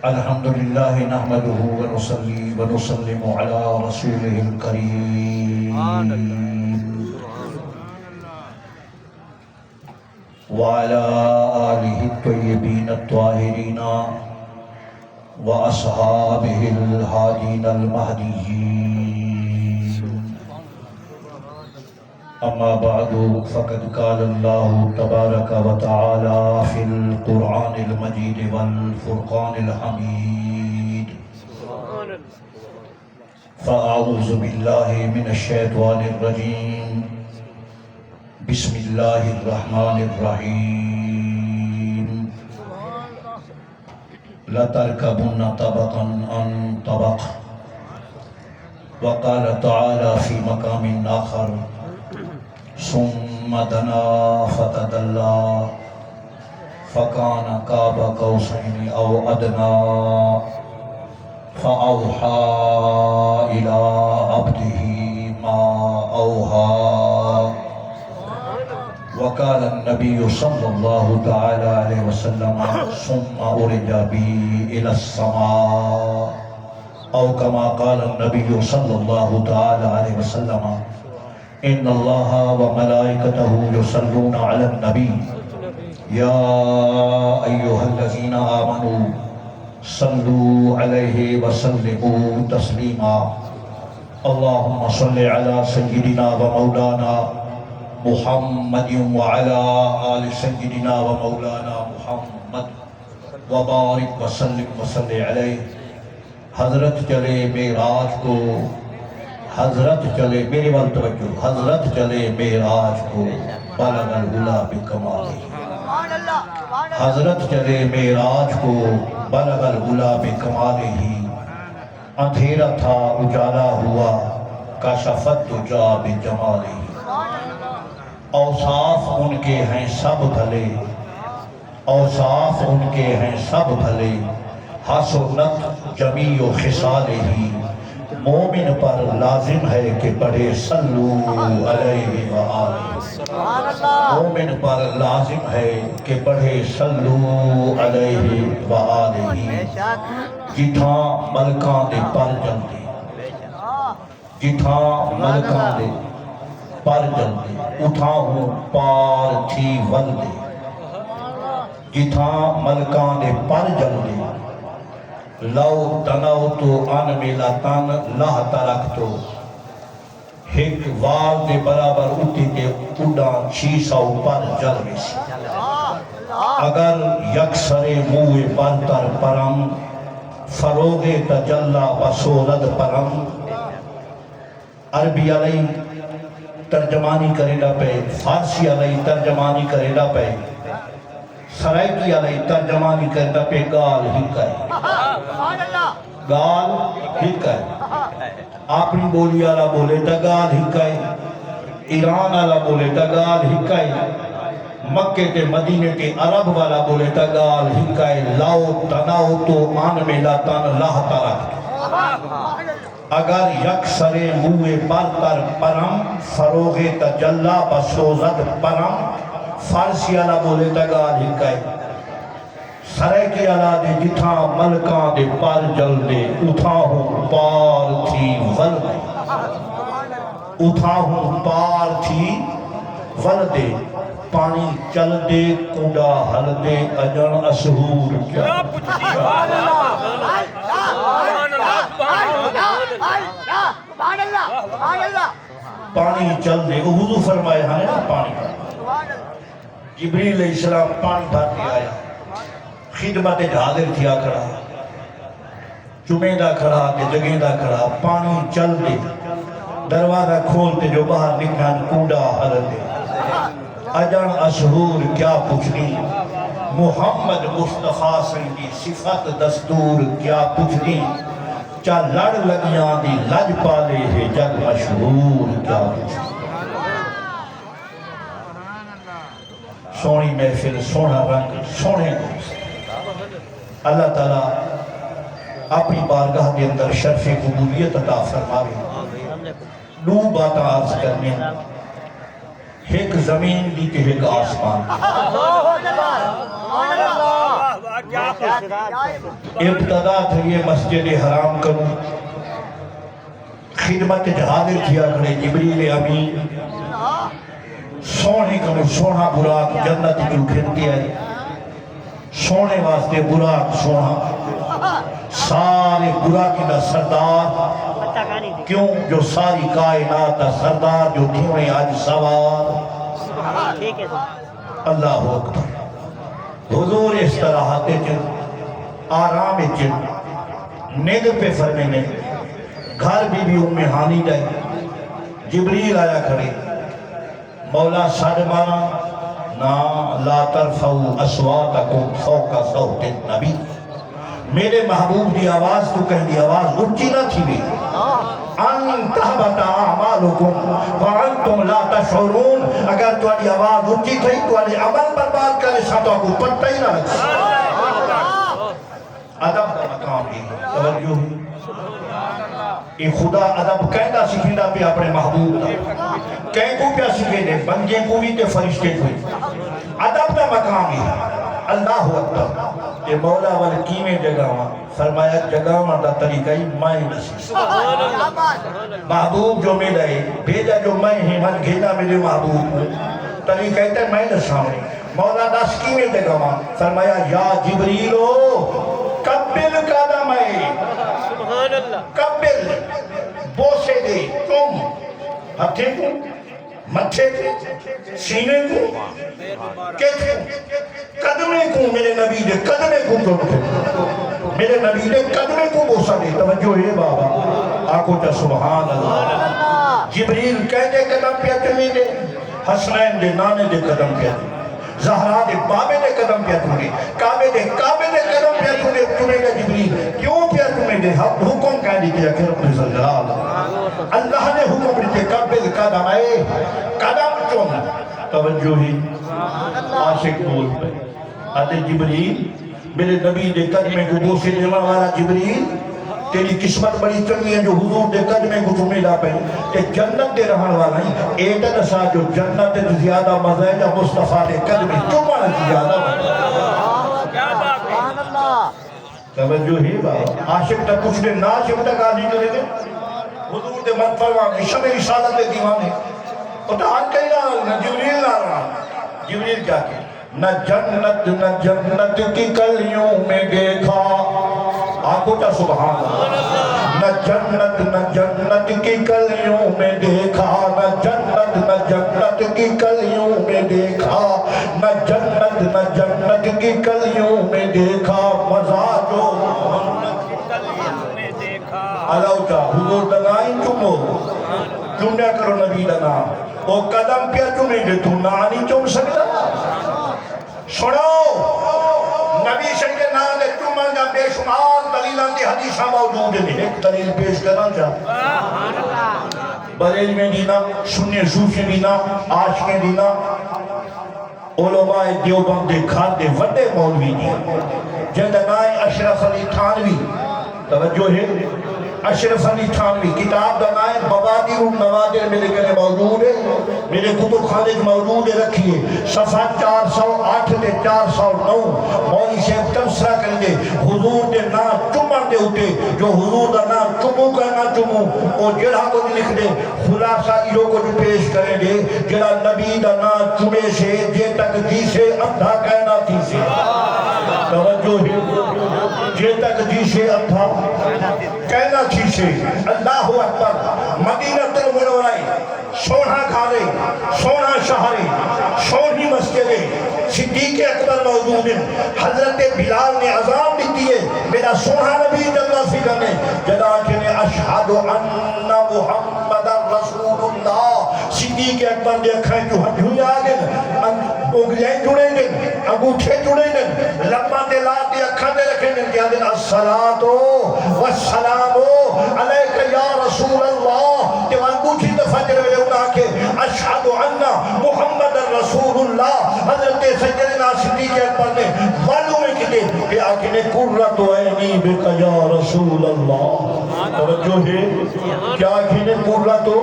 الحمد لله نحمده ونصلي ونسلم على رسوله الكريم وعلى آله الطيبين الطاهرين وأصحابه الهادين المهديين أما بعد فقد قال الله تبارك وتعالى في القرآن المجيد والفرقان الحميد فأعوذ بالله من الشيطان الرجيم بسم الله الرحمن الرحيم لتركبن طبقا عن طبق وقال تعالى في مقام آخر ثم دنا فتدلى فكان قاب قوسين أو أدنى فأوحى إلى عبده ما أوحى وقال النبي صلى الله تعالى عليه وسلم ثم أرج بي إلى السماء أو كما قال النبي صلى الله تعالى عليه وسلم إن الله وملائكته يصلون على النبي يا أيها الذين آمنوا صلوا عليه وسلموا تسليما اللهم صل على سيدنا ومولانا محمد وعلى آل سيدنا ومولانا محمد وبارك وسلم وصل عليه حضرت چلے معراج کو حضرت چلے میرے وال توجہ حضرت چلے معراج کو بلغ العلا بکمالہ حضرت چلے معراج کو بلغ العلا بکمالہ اندھیرا تھا اجالا ہوا کشفت دجا بجمالہ اوصاف ان کے ہیں سب بھلے اوصاف ان کے ہیں سب بھلے حسنت جمیع خصالہ مومن پر لازم ہے کہ پڑھے صلو علیہ وآلہ مومن پر لازم ہے کہ پڑھے صلو علیہ وآلہ جتھاں ملکاں دے پر جلدے جتھاں ملکاں دے پر جلدے اتھاں ہوں پار تھی ولدے جتھاں ملکاں دے پر جلدے لو تنو تو ان میلا تن لہ ترک تو ایک وال دے برابر اٹھی کے اڈاں 600 پر جل بیسی اگر یکسر موئے برتر پرم فروغ تجلہ بسورد پرم عربی علیہ ترجمانی کریلا پہ فارسی علیہ ترجمانی کریلا پہ سرائکی علیہ ترجمانی کرنا پہ گال ہی کہے گال ہی کہے اپنی بولی آلا بولے تا گال ہی کہے ایران آلا بولے تا گال ہی کہے مکہ تے مدینے تے عرب والا بولے تا گال ہی کہے لاؤ تناؤ تو آن میلا تن لاہ ترک اگر یکسر موئے برتر پرم فروغ تجلہ بسوزد پرم فارسی آلا بولے تا گال ہی کہے سرائکی آلا دے جتھاں ملکاں دے پر جل دے اتھاں ہوں پار تھی ول دے اتھاں ہوں پار تھی ول دے پانی چل دے کنڈا حل دے اجن اسہور کیا پانی چل دے حضور فرمائے ہاں نا پانی جبریل علیہ السلام پانی بھرتے آیا خدمت حاضر تھیا کھڑا چمیں دا کھڑا کہ جگیں دا کھڑا پانی چل دے دروازہ کھولتے جو باہر نکھن کنڈا حل دے اجن اشہور کیا پوچھنی محمد مصطفیٰ سے کی صفت دستور کیا پوچھنی چا لڑ لگیاں دی لج پالے ہے جگ مشہور کیا پوچھنی سونی محفل سونا رنگ سونے دوست اللہ تعالیٰ اپنی بارگاہ کے اندر شرف قبولیت عطا فرماوے دو باتاں عرض کرنے ایک زمین دی کہ ایک آسمان ابتدا تھا یہ مسجد حرام کروں خدمت حاضر کیا کرے جبریل امین سونے کروں سونا براق جنت کیوں کھیلتی آئی سونے واسطے براق سونا سارے براقی دا سردار کیوں جو ساری کائنات دا سردار جو کیوں نے آج سوار اللہ اکبر حضور اس طرح آتے چل آرام چل نیند پہ فرمینے گھر بھی ام ہانی دائی جبریل آیا کھڑے مولا صدمانا نا لا ترفعوا اصواتکم فوق صوت النبی میرے محبوب دی آواز تو کہیں دی آواز اونچی نہ تھی بھی ان تحبت اعمالکم وانتم لا تشعرون اگر تو آلی آواز اونچی تھی تو آلی عمل برباد کرے ساتھوں کو پتہ ہی نہ لگا ادب کا مقام بھی توجہ یہ خدا ادب کہنا سکھینا پہ اپنے محبوب دا کہیں کو پیا سکھے دے بنجے کو بھی تے فرشتے کو ادب کا مقام بھی اللہ اکبر یہ مولا والے کیمیں جگاواں فرمایا جگاواں دا طریقہ ہی مائیں نسی محبوب جو ملے بھیجا جو میں ہی من گھینا میرے محبوب طریقہ ہے میں نسامنے مولا داس کیمیں جگاواں فرمایا یا جبریلو قبل قدم قبل بوسے دے تم ہتھے کو مٹھے کو سینے کو کہتے قدمے کو میرے نبی دے قدمے کو تم میرے نبی دے قدمے کو بوسا دے توجہ ہے بابا آکو تا سبحان اللہ جبریل کہتے قدم پہ تمہیں دے حسنین دے نانے دے قدم پہ زہرا دے بابے دے قدم پہ تمہیں کعبے دے قدم پہ تمہیں دے جبریل کیوں پہ تمہیں دے حکم کہہ دی کہ اکھر اپنے زلجلال اللہ نے حکم دیتے قبل قدم آئے قدم چون توجہ ہی عاشق بول پہ آتے جبریل میرے نبی دے قدمے کو بوسے دینا والا جبریل تیری قسمت بڑی چنگی ہے جو حضور دے قدمے کو تمہیں لا پہ کہ جنت دے رہن والا ہی ایک نسا جو جنت دے زیادہ مزہ ہے یا مصطفیٰ دے قدمے تمہارا زیادہ توجہ ہی بابا عاشق تا کچھ دے ناشق تا گالی کرے دے حضور دے من فرمان شب رسالت دے دیوانے اور تا ہر کئی نہ جبریل نہ رہا جبریل کیا کہ نہ جنت کی کلیوں میں دیکھا آنکھوں تا سبحان اللہ نہ جنت کی کلیوں میں دیکھا نہ جنت کی کلیوں میں دیکھا نہ جنت کی کلیوں میں دیکھا مزہ جو اللہ جا حضور دنائیں چمو چمنے کرو نبی دنا وہ قدم پیا چمیں دے تو نانی چم سکتا سنو نبی شریف کے نام دے چمن جا بے شمار دلیلان دی حدیثہ موجود ہے ایک دلیل پیش کرنا چاہ بریل میں دینا سننے صوفی دینا عاشقیں دینا علماء دیوبند دے کھار دے وڈے مولوی دی جندنائے اشرف علی تھانوی توجہ ہے اشرف علی تھانوی کتاب دنائے بوادر النوادر میرے کنے موجود ہے میرے کتب خانج موجود ہے رکھیے صفحہ 408 دے 409 مولی شیخ تبصرہ کر دے حضور دے نام چمر دے ہوتے جو حضور دا نام چمو کا نہ چمو وہ جڑا کو لکھ دے خلاصہ ایلو کو جو پیش کریں دے جڑا نبی دا نام چمے سے جے تک جی سے اندھا کہنا تھی سے توجہ ہے جے تک جی سے اندھا کہنا تھی سے اللہ اکبر مدینہ المنورہ سونا گھارے سونا شہرے سونی مسجدے صدیق اکبر موجود ہیں حضرت بلال نے عذاب دیتی ہے میرا سونا نبی جلوہ فکر نے جدا کہ نے اشہد ان محمد رسول اللہ صدیق اکبر نے اکھائیں جو ہنجھوئی آگے اگلیں جڑیں گے انگوٹھے جڑیں گے لمبا دلات دے اکھا دے رکھیں گے کیا دن الصلاة والسلام علیکہ یا رسول اللہ کہ انگوٹھی دفجر میں انہا کہ اشہد ان محمد رسول اللہ حضرت سیدنا صدیق اکبر نے والوں میں کہتے کہ آگے نے قرۃ عینی بک یا رسول اللہ توجہ ہے کیا کھینے پورلا تو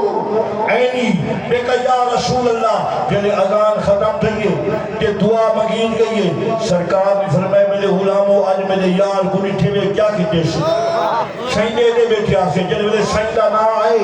اینی بے کہ یا رسول اللہ جلے اذان ختم تھئیے کہ دعا مگین گئیے سرکار نے فرمائے میرے غلاموں آج میرے یار کو نٹھے میں کیا کیتے سے سینے دے بیٹھے آسے جلے میرے سجدہ نہ آئے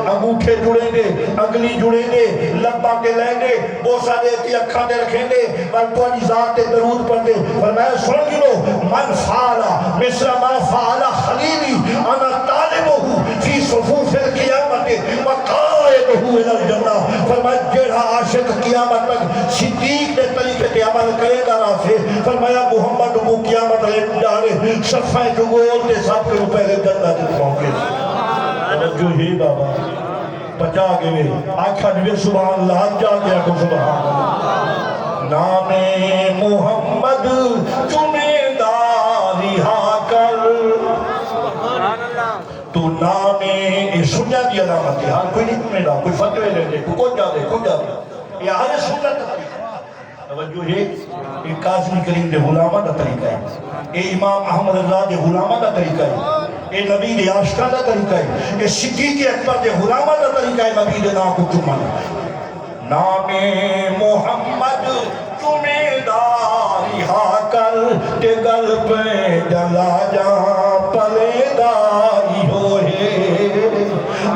انگوٹھے جڑیں گے انگلی جڑیں گے لبا کے لیں گے بوسا دے کی اکھا دے رکھیں گے بلتوانی ذات درود پڑھ دے فرمائے سن گلو من فعلا مصر ما فعلا خلیلی انا طالبہو فی صفوف القیامت وقائدہو الى الجنہ فرمائے جڑا عاشق قیامت تک صدیق دے طریقے تے عمل کرے گا راسے فرمایا محمد کو قیامت لے جارے صفحہ جو گول تے سب کے روپے لے جنہ تے پہنچے جو ہی بابا پچا کے میں آکھا نبی سبحان اللہ جا گیا کو سبحان اللہ نام محمد تمہیں داری ہا کر تو نام سنیا دی علامت ہے ہر کوئی نہیں تمہیں دا کوئی فتوے لے دے کوئی جا دے یہ آج سنت توجہ ہے یہ قاسمی کریم دے غلامہ دا طریقہ ہے یہ امام احمد اللہ دے غلامہ دا طریقہ ہے یہ نبی دے عاشقہ دا طریقہ ہے یہ صدیق اکبر دے غلامہ دا طریقہ ہے نبی دے نام کو چمان نام محمد تمہیں داری ہا کر تے گل پہ ڈلا جا پلے داری ہوئے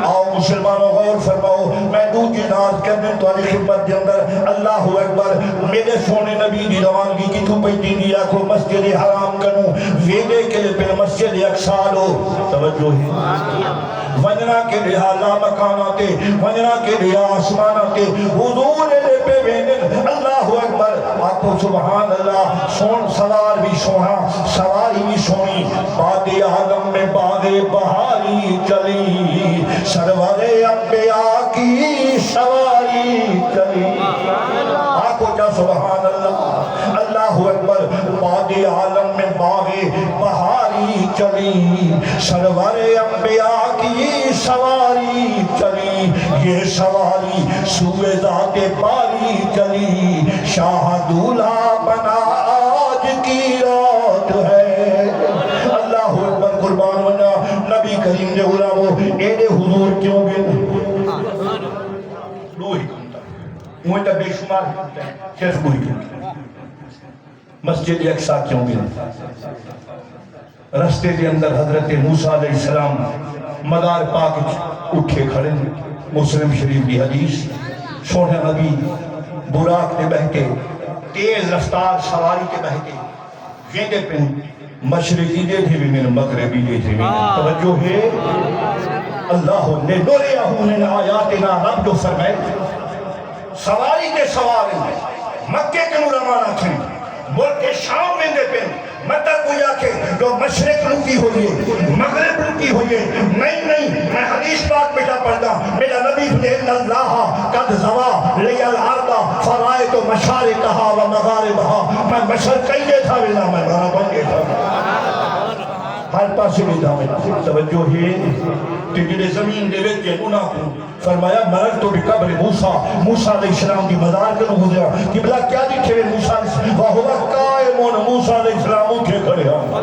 آؤ مسلمانوں غور فرماؤ میں دو جناز کرنے توالی خدمت دے اندر اللہ اکبر میرے سونے نبی دی روانگی کی تو پیٹی دیا کو مسجد حرام کنوں ویدے کے لئے پھر مسجد اکسالو توجہ ہے ونجنا کے لئے اللہ مکاناتے ونجنا کے لئے آسماناتے حضور لے پہ ویدن اللہ اکبر آپ کو سبحان اللہ سون سوار بھی سونا سواری بھی سونی باد عالم میں باد بہاری چلی سرور انبیاء کی سواری چلی آپ کو کیا سبحان اللہ اللہ اکبر باد عالم میں باد بہاری چلی سرور انبیاء کی سواری چلی یہ سواری سوئے ذات باری چلی شاہ دولہا بنا آج کی رات ہے اللہ اکبر قربان ونا نبی کریم دے غلامو ایڈے حضور کیوں گے لوہی کنتا مویتا بے شمار کنتا ہے صرف لوہی کنتا مسجد اقصی کیوں گے رستے دے اندر حضرت موسیٰ علیہ السلام مدار پاک اٹھے کھڑے مسلم شریف کی حدیث سونے نبی براق دے بہتے تیز رفتار سواری کے بہتے ویندے پہ مشرقی دے تھے بھی میرے مغربی دے تھے بھی توجہ ہے اللہ نے نورے اہونے آیاتنا رب جو فرمائے سواری کے سواری مکہ کے روانہ تھے ملک شام ویندے پہ مدہ کوئی آکے جو مشرق رکی ہوئی ہے مغرب رکی ہوئی ہے نہیں میں حدیث پاک بیٹا پڑھتا میرا نبی فضل اللہ قد زوا لیا الارض فرائت مشارقہا و مغاربہا میں مشرقی دے تھا بلا میں غربان دے تھا ہر پاس بھی تھا میں توجہ ہے کہ جنہیں زمین دے ویت کے گناہ کو فرمایا مرد تو بقبر موسیٰ علیہ السلام کی مدار کے نو گزرا کہ بلا کیا دیکھے موسیٰ علیہ السلام وہوہ قائمون موسیٰ علیہ السلام اٹھے کھڑے ہیں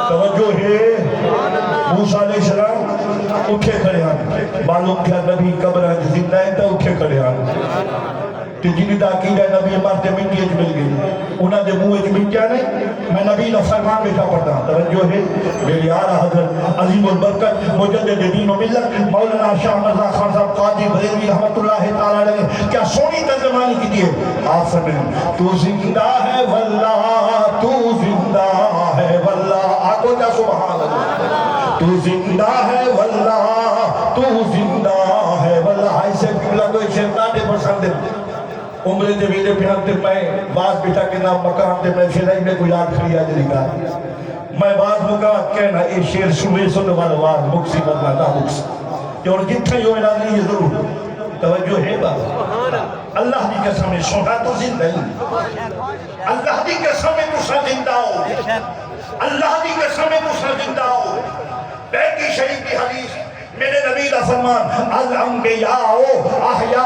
توجہ ہے موسیٰ علیہ السلام اٹھے کھڑے ہیں معلوم کیا نبی قبر زندہ ہے تو اٹھے کھڑے ہیں کہ جنہی دا عقیدہ نبی مارتے منٹی اج مل گئی انہاں دے منہ اج منٹیا نہیں میں نبی نہ فرمان بیٹھا پڑھتا توجہ ہے میری آرہ حضرت عظیم البرکت مجدد دین و ملت مولانا شاہ مرزا خان صاحب قاضی بریلوی رحمت اللہ تعالیٰ علیہ کیا سونی ترجمانی کی دیئے آپ فرمائیں تو زندہ ہے واللہ تو زندہ ہے واللہ آگو جا سبحان اللہ تو زندہ ہے واللہ تو زندہ ہے واللہ ایسے قبلہ کوئی شیطان دے پسند ہے عمرے دے ویلے پھانتے میں باز بیٹا کے نام مقام دے میں فیلائی میں کوئی آگ کھڑی آج لگا میں باز مقام کہنا اے شیر سوئے سنو والا واز مکسی بدلا نہ مکسی کہ اور جتنے جو اعلان نہیں یہ ضرور توجہ ہے بابا اللہ دی قسم میں سونا تو زندہ ہی اللہ دی قسم میں تو زندہ ہو اللہ دی قسم میں تو زندہ ہو بیٹی شریف کی حدیث میرے نبی کا فرمان الانبیاء احیاء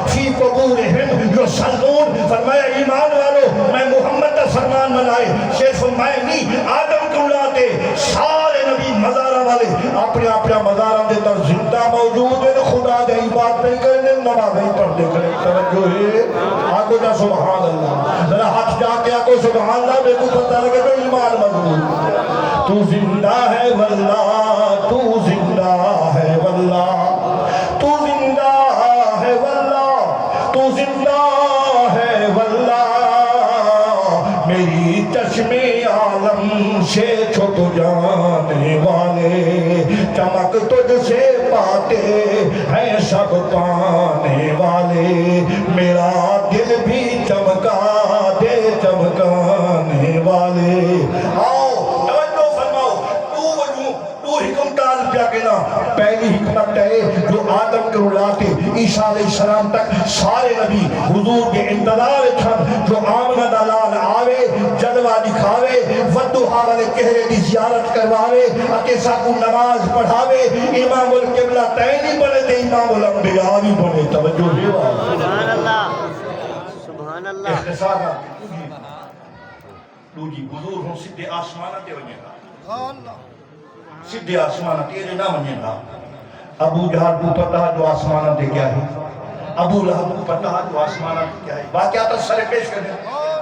فی قبورہم یصلون فرمایا ایمان والو میں محمد کا فرمان منائے صرف میں نہیں آدم کو لاتے سارے نبی مزارہ والے اپنے اپنے مزار توجہ ہے آگو جا سبحان اللہ ذرا ہاتھ جا کے آگو سبحان اللہ بے کو پتہ لگے تو ایمان مضبوط تو زندہ ہے واللہ تو زندہ ہے واللہ تو زندہ ہے واللہ تو زندہ ہے واللہ میری چشم عالم سے چھپ جانے والے چمک تجھ سے پاتے ہیں سب پانے والے میرا دل بھی چمکا دے چمکانے والے آؤ توجہ فرماؤ تو حکمتان پیا کہنا پہلی حکمت ہے جو آدم کے اولاد عیسیٰ علیہ السلام تک سارے نبی حضور کے انتظار چھن جو آمنہ دلال آوے جلوہ دکھاوے ودوہا والے کہرے دی زیارت کرواوے اکیسا کو نماز پڑھاوے امام القبلہ تینی بنے دے امام الانبیاء بھی بنے توجہ ہے سبحان اللہ سبحان اللہ اختصار دوجی حضور ہوں سدھے آسمانہ تے وجہ گا سدھے آسمانہ تیرے نہ وجہ گا ابو جہل کو پتہ جو آسمانہ دے گیا ہے ابو لہب کو پتہ جو آسمانہ دے گیا ہے واقعات سر پیش کرنے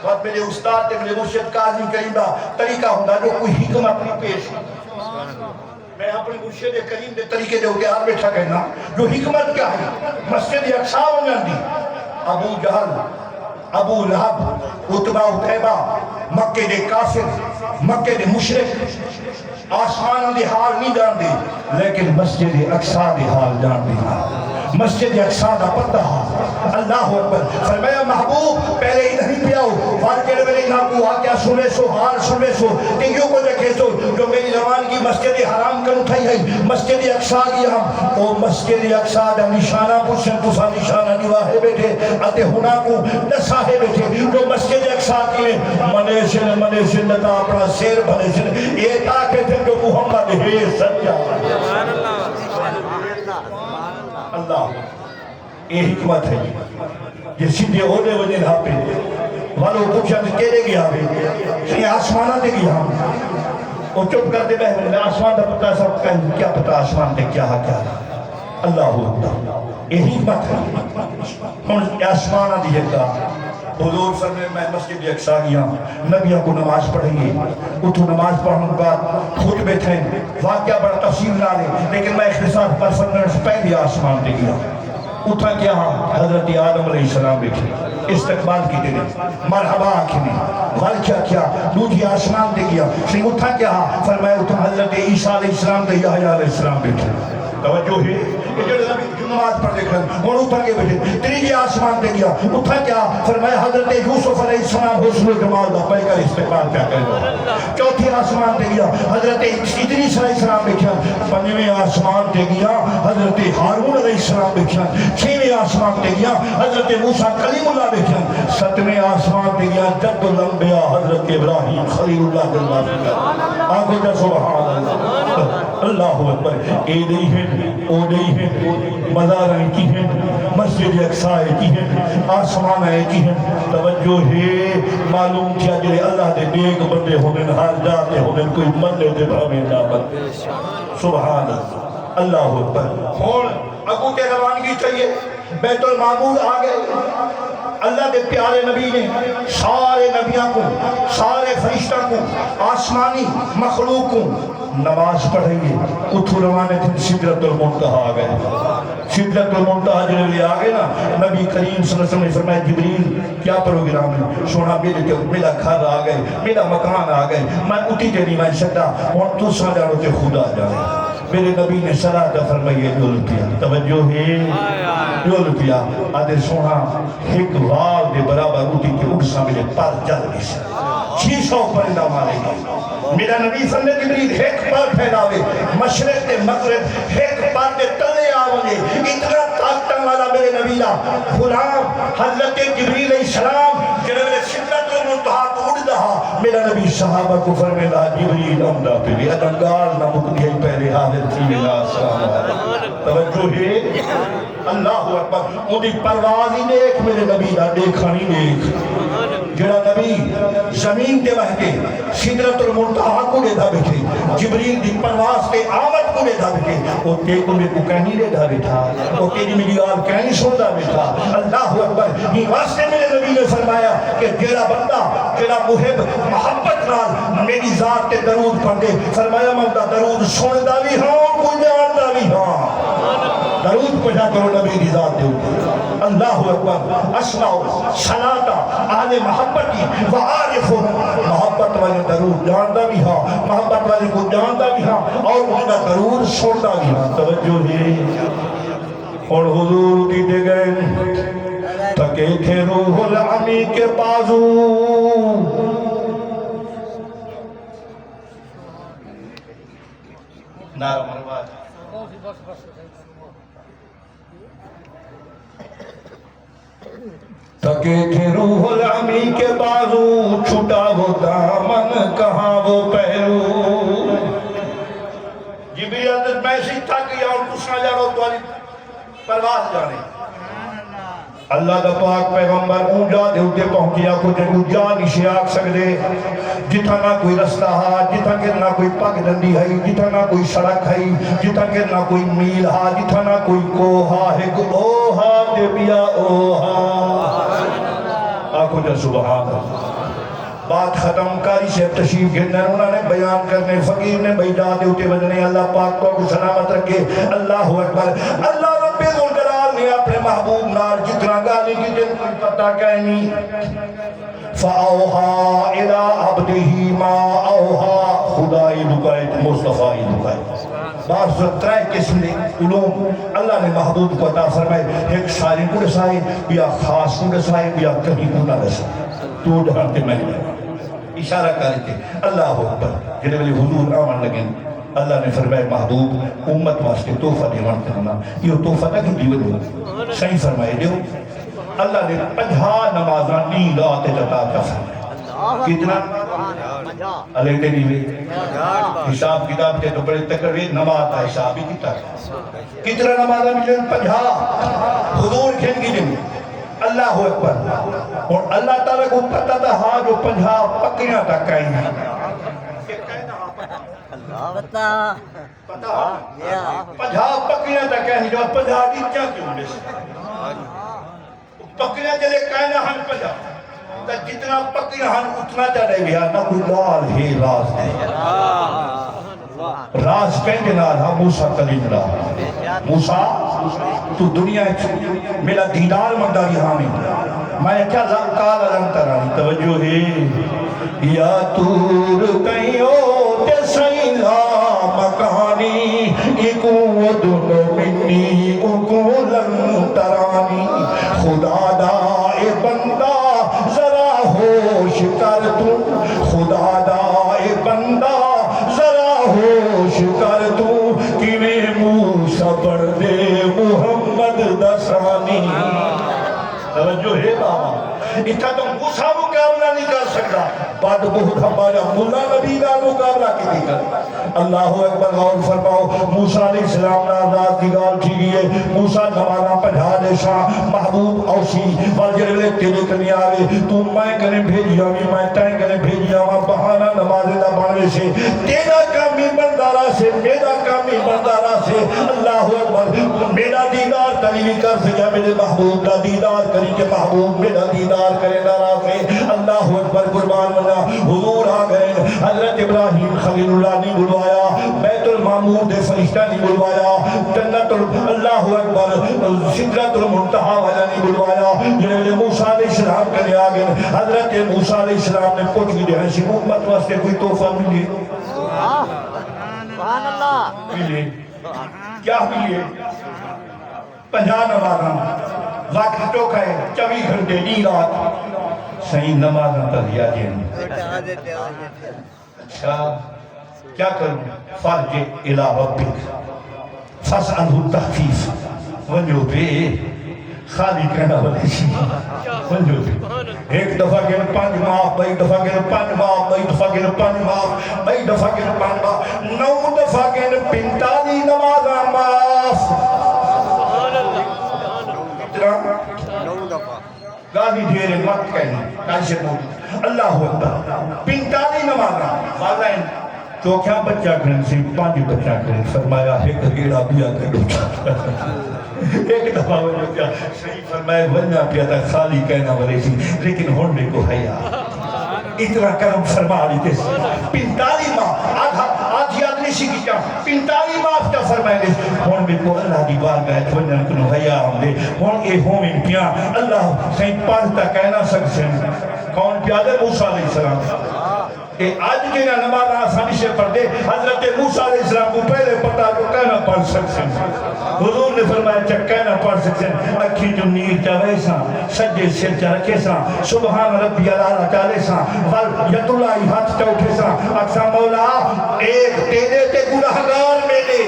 وقت میرے استاد تے میرے مرشد قاضی کریم دا طریقہ ہوتا جو کوئی حکمت نہیں پیش میں اپنے مرشد کریم دے طریقے دے ہوتے آر بیٹھا کہنا جو حکمت کیا ہے مسجد اقصا ونجن دی ابو جہل ابو لہب عتبہ عتیبہ مکے دے کافر مکے دے مشرک آسمان دے حال نہیں جان دی لیکن مسجد اقصا دے حال جان دی مسجد اقصا دا پتہ اللہ اکبر فرمایا محبوب پہلے ہی نہیں پیاؤ واقعے میرے یہاں کو واقعہ سنے سو حال سنے سو تنگیوں کو دیکھے سو جو میری زبان کی مسجد حرام کر اٹھائی ہے مسجد اقصا کی ہم او مسجد اقصا دا نشانہ پوچھیں تو سا نشانہ نواہے بیٹھے اتے ہونا کو نساہے بیٹھے جو مسجد اقصا کی منیشن نتا اپنا سیر بنیشن یہ تاکہ تھے جو محمد ہے سچا اللہ یہ حکمت ہے یہ سیدھے ہونے وجہ نہ پہ والو پوچھا کہ کہنے گیا بھی یہ آسمانہ دے گیا وہ چپ کر دے بہن میں آسمان دا پتہ سب کہیں کیا پتہ آسمان دے کیا کیا اللہ اللہ یہ حکمت ہے ہم آسمانہ دیئے گا حضور فرمائے میں مسجد اقصا گیا نبیوں کو نماز پڑھیں گے اتھو نماز پڑھنے کے بعد خطبے تھے واقعہ بڑا تفصیل نہ لے لیکن میں اختصار پر فرمائے سے پہلے آسمان دے گیا اتھا کیا حضرت آدم علیہ السلام بیٹھے استقبال کی دے مرحبا آکھنے غلچہ کیا دوجی آسمان دے گیا سنگ اتھا کیا فرمائے اتھا حضرت عیسیٰ علیہ السلام دے یحییٰ علیہ السلام بیٹھے توجہ ہے جو نماز پڑھ دیکھ رہے اور اتھا کے بیٹھے تیجی آسمان دے گیا اتھا کیا فرمایا حضرت یوسف علیہ السلام حسن و جمال دا پہ کر استقبال کیا کرے چوتھی آسمان دے گیا حضرت ادریس علیہ السلام بیٹھا پنجویں آسمان دے گیا حضرت ہارون علیہ السلام بیٹھا چھویں آسمان دے گیا حضرت موسیٰ کلیم اللہ بیٹھا ستویں آسمان دے گیا جد الانبیاء حضرت ابراہیم خلیل اللہ بیٹھا آگے جا سبحان اللہ اللہ اکبر اے نہیں ہے او نہیں ہے مزاریں کی ہیں مسجد اقصا کی ہیں آسمان کی ہیں توجہ ہے معلوم کیا جلے اللہ دے نیک بندے ہونے حال جاتے ہونے کوئی مندے دے بھامے نہ بندے سبحان اللہ اللہ اکبر ہون ابو کے روانگی چاہیے بیت المعمور آگئے اللہ دے پیارے نبی نے سارے نبیوں کو سارے فرشتہ کو آسمانی مخلوق کو نماز پڑھیں گے اتھو روانے تھے سدرت المنتہا آگئے سدرت المنتہا جنہوں لے آگئے نا نبی کریم صلی اللہ علیہ وسلم نے فرمایا جبریل کیا پروگرام ہے سونا میرا گھر آگئے میرا مکان آگئے میں اٹھی دینی میں سکتا اور تو سا جانو تے خدا جانے میرے نبی نے صلاة فرمائیے جو لپیا توجہ ہے جو لپیا آدھے سونا ایک وال دے برابر اٹھی کے اٹھ سا میرے پر جل بھی سے 600 پرندہ مارے گا میرا نبی صلی اللہ علیہ وسلم ایک پر پھیلاوے مشرق تے مغرب ایک پر دے تلے آونے اتنا طاقتن والا میرے نبی لا غلام حضرت جبریل علیہ السلام جنہوں سدرت المنتہا کو اڑ دہا میرا نبی صحابہ کو فرمیلا جبریل امدہ پہ بھی ادنگار نہ مکدی ہے پہلے حاضر تھی میرا السلام توجہ ہے اللہ اکبر انہی پروازی نیک میرے نبی دا دیکھانی نیک جڑا نبی زمین دے بہتے سدرت المنتہا کو دے دا بیٹھے جبریل دی پرواز تے آمد کو دے دا بیٹھے وہ تے تمہیں کو کہنی دے دا بیٹھا وہ تیری میری آل کہنی سن دا بیٹھا اللہ اکبر یہ واسطے میرے نبی نے فرمایا کہ جڑا بندہ جڑا محب محبت نال میری ذات تے درود پڑھ دے فرمایا میں دا درود سن دا بھی ہاں کو جان دا بھی ہاں درود پڑھا کرو نبی دی ذات دے اوپر اللہ اکبر اسمعوا صلاۃ اہل محبت کی وعارفوا محبت والے درود جاندا بھی ہاں محبت والے کو جاندا بھی ہاں اور ان کا درود سنتا بھی ہاں توجہ ہے اور حضور دیتے گئے تھکے تھے روح العمی کے بازو نعرہ مرواز تھکے تھے روح العمی کے بازو چھٹا وہ دامن کہاں وہ پہلو جبریل حضرت میں سی تھک گیا اور کچھ نہ جاڑو تو علی پرواز جانے اللہ دا پاک پیغمبر اونجا دے ہوتے پہنچیا کچھ اونجا نشے آگ سکدے جتھا نہ کوئی رستہ ہا جتھا کہ نہ کوئی پاک دندی ہے جتھا نہ کوئی سڑک ہے جتھا کہ نہ کوئی میل ہا جتھا نہ کوئی کوہا ہے اوہا دے بیا اوہا آکھو جا سبحان اللہ بات ختم کاری سے تشریف گھرنے انہوں نے بیان کرنے فقیر نے بیجا دے ہوتے بجنے اللہ پاک کو سلامت رکھے اللہ اکبر اللہ رب ذوالجلال نے اپنے محبوب نار جتنا گالی کی جن کوئی پتہ کہنی فَأَوْحَا إِلَىٰ عَبْدِهِ مَا أَوْحَا خدای دکائت مصطفی دکائت بار سترائے قسم نے علوم اللہ نے محبوب کو عطا فرمائے ایک ساری کو رسائے یا خاص کو رسائے یا کہیں کو نہ رسائے تو ڈھانتے میں اشارہ کرتے اللہ اکبر جنہیں ولی حضور آمان لگیں اللہ نے فرمائے محبوب امت واسطے توفہ دیوان کرنا یہ توفہ نہ کہ دیو دیو صحیح فرمائے دیو اللہ نے 50 نمازاں نیل آتے جتا کا فرمائے کتنا علیہ تے دیوے حساب کتاب تے تو بڑے تکرے نماز کا حساب ہی کتنا نمازاں ملیں 50 حضور کھین کی دن اللہ اکبر اور اللہ تعالیٰ کو پتہ تھا ہاں جو 50 پکیاں تک کہیں ہیں پتہ 50 پکیاں تک کہیں جو 50 دی کیا کیوں لے پکیاں جلے کہنا ہن 50 تا جتنا پکیاں ہن اتنا چاہے گیا نہ کوئی لال ہے راز ہے راز کہیں گے نال ہاں موسیٰ کلیم اللہ موسیٰ تو دنیا میرا دیدار منداری ہامی میں کیا کالا لن ترانی توجہ ہے یا تور کئیوں تے سیلا مکانی ایکو دن منی اکو لن ترانی خدا دا اے بندہ ذرا ہوش کر تو خدا دا اے بندہ ذرا ہوش کر تو کہ میں موسیٰ پڑھ دے محمد دسانی توجہ ہے بابا اتھا تو موسیٰ مقابلہ نہیں کر سکتا بعد بہت ہمارا ملا نبی کا مقابلہ کی نہیں کر اللہ اکبر غور فرماؤ موسیٰ علیہ السلام نے آزاد کی گال کی گئی ہے موسیٰ نمانا پڑھا دے شاہ محبوب اوسی والجرلے تیرے کنی آگے تو میں کنے بھیجی آمی میں تائیں کنے بھیجی آما بہانا نمازے دا بانے سے تیرا کامی بندارہ سے میرا کامی بندارہ سے اللہ اکبر میرا دیدار تلیوی کر سکیا میرے محبوب دا دیدار کری کہ محبوب میرا دیدار کرے نارا سے اللہ اکبر قربان منا حضور آ گئے حضرت ابراہیم خلیل اللہ نے بلوایا بیت المعمور دے فرشتہ نے بلوایا جنت اللہ اکبر سدرت المنتہا والا نے بلوایا جنہیں موسیٰ علیہ السلام کرنے آگئے حضرت موسیٰ علیہ السلام نے پوچھ گئی ایسی امت واسطے کوئی تحفہ ملی سبحان اللہ ملی کیا ملی 50 نمازاں وقت ٹوکا ہے 24 گھنٹے نہیں رات صحیح نمازاں تذیہ دین اچھا کیا کروں فرج الہ ربک فاسألہ التخفیف ونجو بے خالی کہنا والے سی ونجو بے ایک دفعہ گئے 5 معاف بھائی دفعہ گئے 5 معاف بھائی دفعہ گئے 5 معاف بھائی دفعہ گئے 5 معاف 9 دفعہ گئے 45 نمازاں معاف گاہی دیر وقت کہنی کائشے موجود اللہ اکبر 45 نمازاں والائن تو کیا بچہ کریں سی 5 بچہ کریں فرمایا ایک گیڑا بیا کر ایک دفعہ وہ جو کیا صحیح فرمائے ونیا پیا تھا خالی کہنا ورے سی لیکن ہونڈے کو حیا اتنا کرم فرما لیتے 45 ماہ آدھی آدمی سی کی کیا 45 ماہ کیا فرمائے لے ہون میں کو اللہ دی بار گئے ونیا کنو حیا ہم دے ہون اے ہومن پیا اللہ سہیں پانتا کہنا سکسیں کون پیادے موسیٰ علیہ السلام کہ آج کے نماز آسانی سے پڑھ دے حضرت موسیٰ علیہ السلام کو پہلے پتا جو کہنا پڑھ سکسیں حضور نے فرمایا چک کہنا پڑھ سکسیں اکھی جو نیر چاہے ساں سجے سر چرکے ساں سبحان ربی اللہ چالے ساں ول ید اللہ ہاتھ چوکے ساں اکسا مولا ایک تیرے تے گناہگار میں نے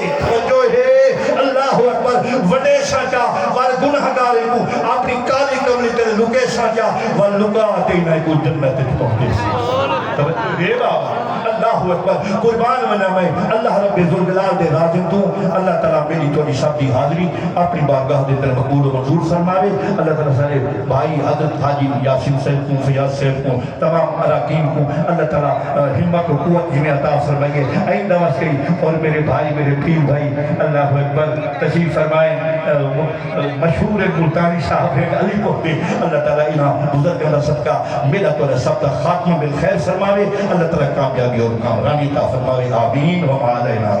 جو ہے اللہ اکبر وڈے سانچا ور گناہگارے کو اپنی کالی کملی تے لکے سانچا ور لکا تینا کو جنت پہنچے سی توجہ دے بابا اللہ اکبر قربان بنا میں اللہ رب ذوالجلال دے راضی تو اللہ تعالیٰ میری توڑی سب دی حاضری اپنی بارگاہ دے در مقبول و منظور فرماوے اللہ تعالیٰ سارے بھائی حضرت حاجی یاسین صاحب کو فیاض صاحب کو تمام اراکین کو اللہ تعالیٰ ہمت و قوت جنہیں عطا فرمائے این دواز کری اور میرے بھائی میرے پیر بھائی اللہ اکبر تشریف فرمائے مشہور ملتانی صاحب ہے علی کو دے اللہ تعالیٰ انہاں بزرگ اللہ صدقہ میرا تو سب کا خاتمہ بالخیر فرمائے اللہ تعالیٰ کامیابی اور کامرانی عطا فرمائے آمین و علینا